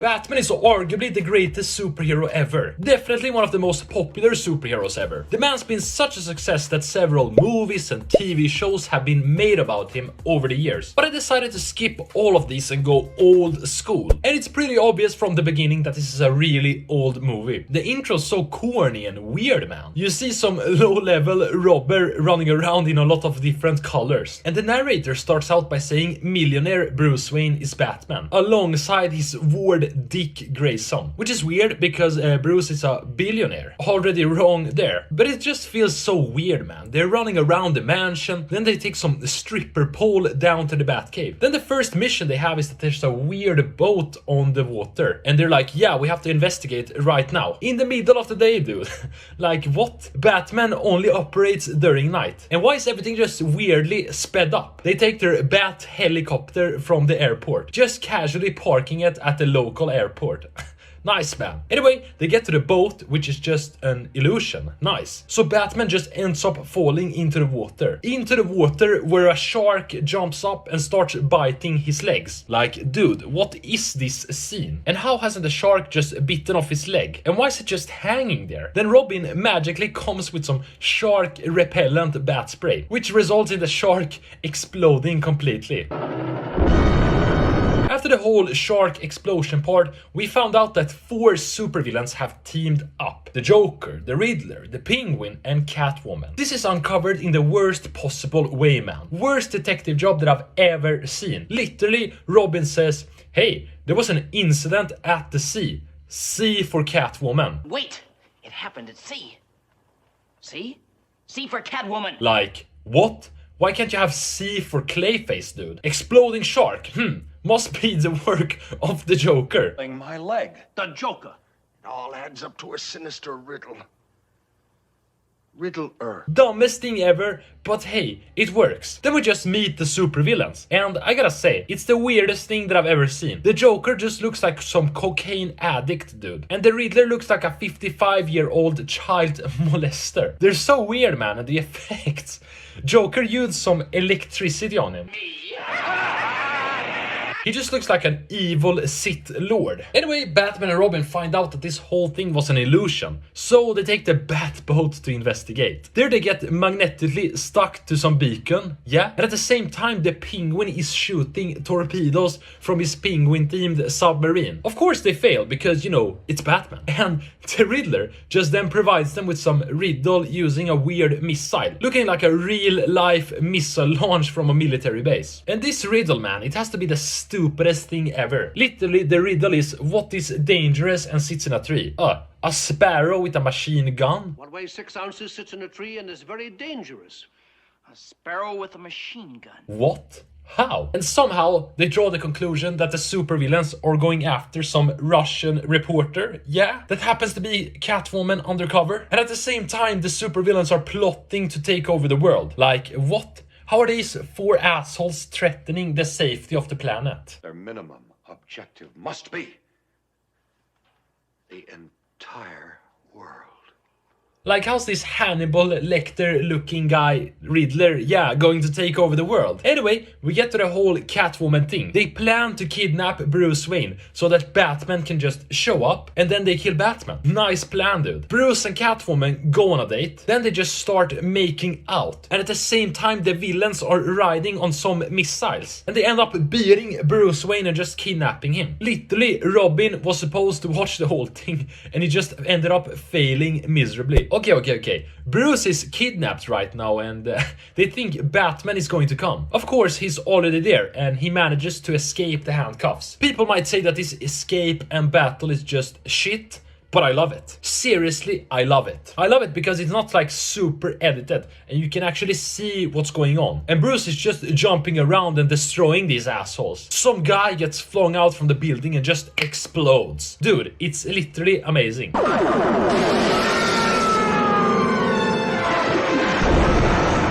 Batman is arguably the greatest superhero ever. Definitely one of the most popular superheroes ever. The man's been such a success that several movies and TV shows have been made about him over the years. But I decided to skip all of these and go old school. And it's pretty obvious from the beginning that this is a really old movie. The intro's so corny and weird, man. You see some low-level robber running around in a lot of different colors. And the narrator starts out by saying millionaire Bruce Wayne is Batman, alongside his ward Dick Grayson, which is weird because Bruce is a billionaire. Already wrong there, but it just feels so weird, man. They're running around the mansion, then they take some stripper pole down to the Batcave. Then the first mission they have is that there's a weird boat on the water, and they're like, yeah, we have to investigate right now. In the middle of the day, dude. Like, what? Batman only operates during night. And why is everything just weirdly sped up? They take their Bat helicopter from the airport, just casually parking it at the local airport. Nice, man. Anyway, they get to the boat, which is just an illusion. Nice. So Batman just ends up falling into the water. Into the water where a shark jumps up and starts biting his legs. Like, dude, what is this scene? And how hasn't the shark just bitten off his leg? And why is it just hanging there? Then Robin magically comes with some shark repellent bat spray, which results in the shark exploding completely. After the whole shark explosion part, we found out that 4 supervillains have teamed up. The Joker, the Riddler, the Penguin, and Catwoman. This is uncovered in the worst possible way, man. Worst detective job that I've ever seen. Literally, Robin says, hey, there was an incident at the sea. C for Catwoman. Wait, it happened at sea. C? C for Catwoman. Like, what? Why can't you have C for Clayface, dude? Exploding shark, must be the work of the Joker. My leg. The Joker. It all adds up to a sinister riddle. Riddler. Dumbest thing ever, but hey, it works. Then we just meet the supervillains, and I gotta say, it's the weirdest thing that I've ever seen. The Joker just looks like some cocaine addict, dude. And the Riddler looks like a 55-year-old child molester. They're so weird, man, and the effects. Joker used some electricity on him. He just looks like an evil Sith Lord. Anyway, Batman and Robin find out that this whole thing was an illusion, so they take the Batboat to investigate. There they get magnetically stuck to some beacon, yeah, and at the same time the Penguin is shooting torpedoes from his penguin-themed submarine. Of course they fail, because, you know, it's Batman. And the Riddler just then provides them with some riddle using a weird missile, looking like a real-life missile launch from a military base. And this riddle, man, it has to be the stupidest thing ever. Literally, the riddle is, what is dangerous and sits in a tree? A sparrow with a machine gun? What weighs 6 ounces, sits in a tree, and is very dangerous? A sparrow with a machine gun. What? How? And somehow they draw the conclusion that the supervillains are going after some Russian reporter, yeah, that happens to be Catwoman undercover. And at the same time, the supervillains are plotting to take over the world. Like, what? How are these 4 assholes threatening the safety of the planet? Their minimum objective must be the entire world. Like, how's this Hannibal Lecter looking guy, Riddler, yeah, going to take over the world? Anyway, we get to the whole Catwoman thing. They plan to kidnap Bruce Wayne so that Batman can just show up and then they kill Batman. Nice plan, dude. Bruce and Catwoman go on a date, then they just start making out. And at the same time, the villains are riding on some missiles. And they end up beating Bruce Wayne and just kidnapping him. Literally, Robin was supposed to watch the whole thing and he just ended up failing miserably. Okay. Bruce is kidnapped right now and they think Batman is going to come. Of course, he's already there and he manages to escape the handcuffs. People might say that this escape and battle is just shit, but I love it. Seriously, I love it. I love it because it's not like super edited and you can actually see what's going on. And Bruce is just jumping around and destroying these assholes. Some guy gets flung out from the building and just explodes. Dude, it's literally amazing.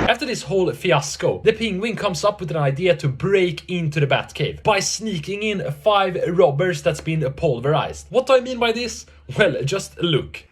After this whole fiasco, the Penguin comes up with an idea to break into the Batcave by sneaking in 5 robbers that's been pulverized. What do I mean by this? Well, just look.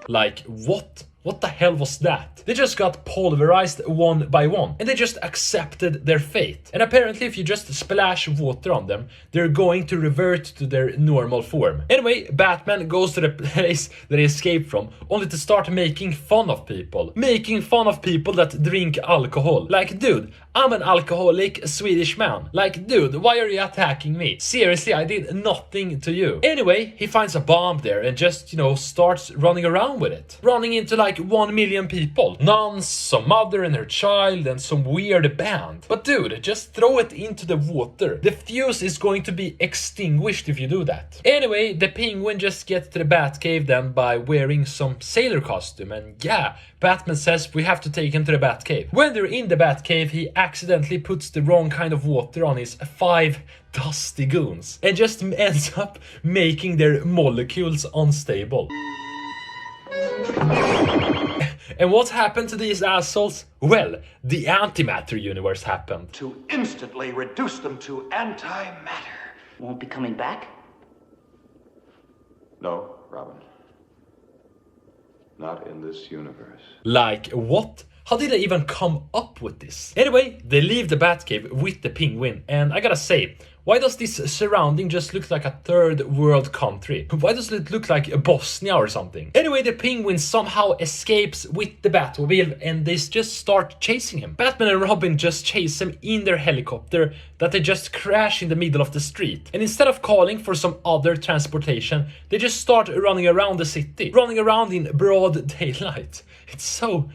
Like, what? What the hell was that? They just got pulverized one by one, and they just accepted their fate. And apparently if you just splash water on them, they're going to revert to their normal form. Anyway, Batman goes to the place that he escaped from, only to start making fun of people. Making fun of people that drink alcohol. Like, dude, I'm an alcoholic Swedish man. Like, dude, why are you attacking me? Seriously, I did nothing to you. Anyway, he finds a bomb there and just, starts running around with it. Running into like 1 million people. Nuns, some mother and her child, and some weird band. But dude, just throw it into the water. The fuse is going to be extinguished if you do that. Anyway, the Penguin just gets to the Batcave then by wearing some sailor costume, and yeah, Batman says we have to take him to the Batcave. When they're in the Batcave, he accidentally puts the wrong kind of water on his 5 dusty goons and just ends up making their molecules unstable. And what happened to these assholes? Well, the antimatter universe happened. To instantly reduce them to antimatter. Won't be coming back? No, Robin. Not in this universe. Like, what? How did they even come up with this? Anyway, they leave the Batcave with the Penguin, and I gotta say, why does this surrounding just look like a third world country? Why does it look like Bosnia or something? Anyway, the Penguin somehow escapes with the Batmobile and they just start chasing him. Batman and Robin just chase him in their helicopter that they just crash in the middle of the street. And instead of calling for some other transportation, they just start running around the city. Running around in broad daylight. It's so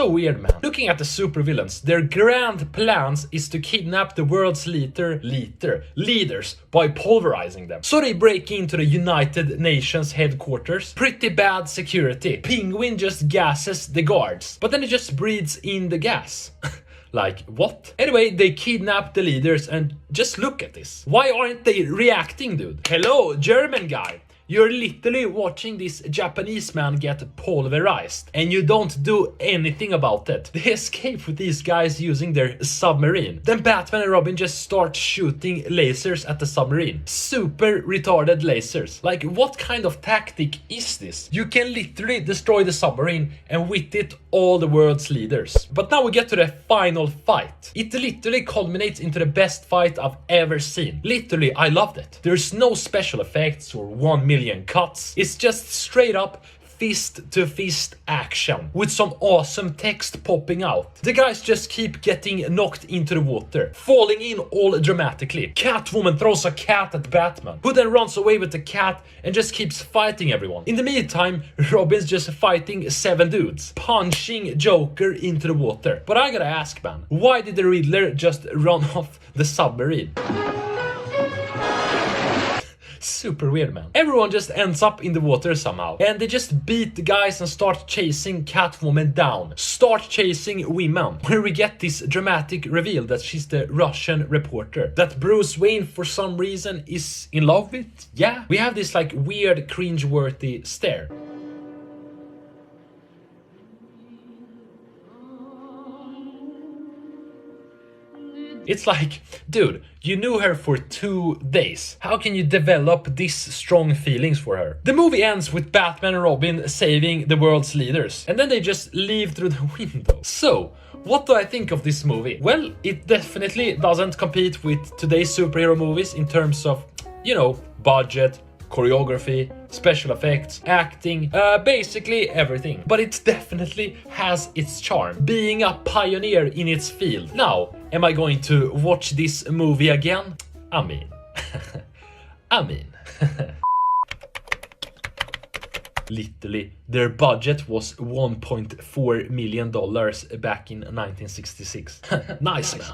weird, man. Looking at the supervillains, their grand plans is to kidnap the world's leaders by pulverizing them. So they break into the United Nations headquarters. Pretty bad security. Penguin just gasses the guards, but then he just breathes in the gas. Like, what? Anyway, they kidnap the leaders and just look at this. Why aren't they reacting, dude? Hello, German guy. You're literally watching this Japanese man get pulverized and you don't do anything about it. They escape with these guys using their submarine. Then Batman and Robin just start shooting lasers at the submarine. Super retarded lasers. Like, what kind of tactic is this? You can literally destroy the submarine and with it all the world's leaders. But now we get to the final fight. It literally culminates into the best fight I've ever seen. Literally, I loved it. There's no special effects or 1 million cuts. It's just straight up fist to fist action with some awesome text popping out. The guys just keep getting knocked into the water, falling in all dramatically. Catwoman throws a cat at Batman, who then runs away with the cat and just keeps fighting everyone. In the meantime, Robin's just fighting 7 dudes, punching Joker into the water. But I gotta ask, man, why did the Riddler just run off the submarine? Super weird, man. Everyone just ends up in the water somehow, and they just beat the guys and start chasing Catwoman down. Start chasing women, where we get this dramatic reveal that she's the Russian reporter that Bruce Wayne for some reason is in love with. Yeah, we have this like weird cringe-worthy stare. It's like, dude, you knew her for 2 days. How can you develop these strong feelings for her? The movie ends with Batman and Robin saving the world's leaders, and then they just leave through the window. So, what do I think of this movie? Well, it definitely doesn't compete with today's superhero movies in terms of, budget, choreography, special effects, acting, basically everything. But it definitely has its charm, being a pioneer in its field. Now, am I going to watch this movie again? I mean. Literally, their budget was $1.4 million back in 1966. Nice, man.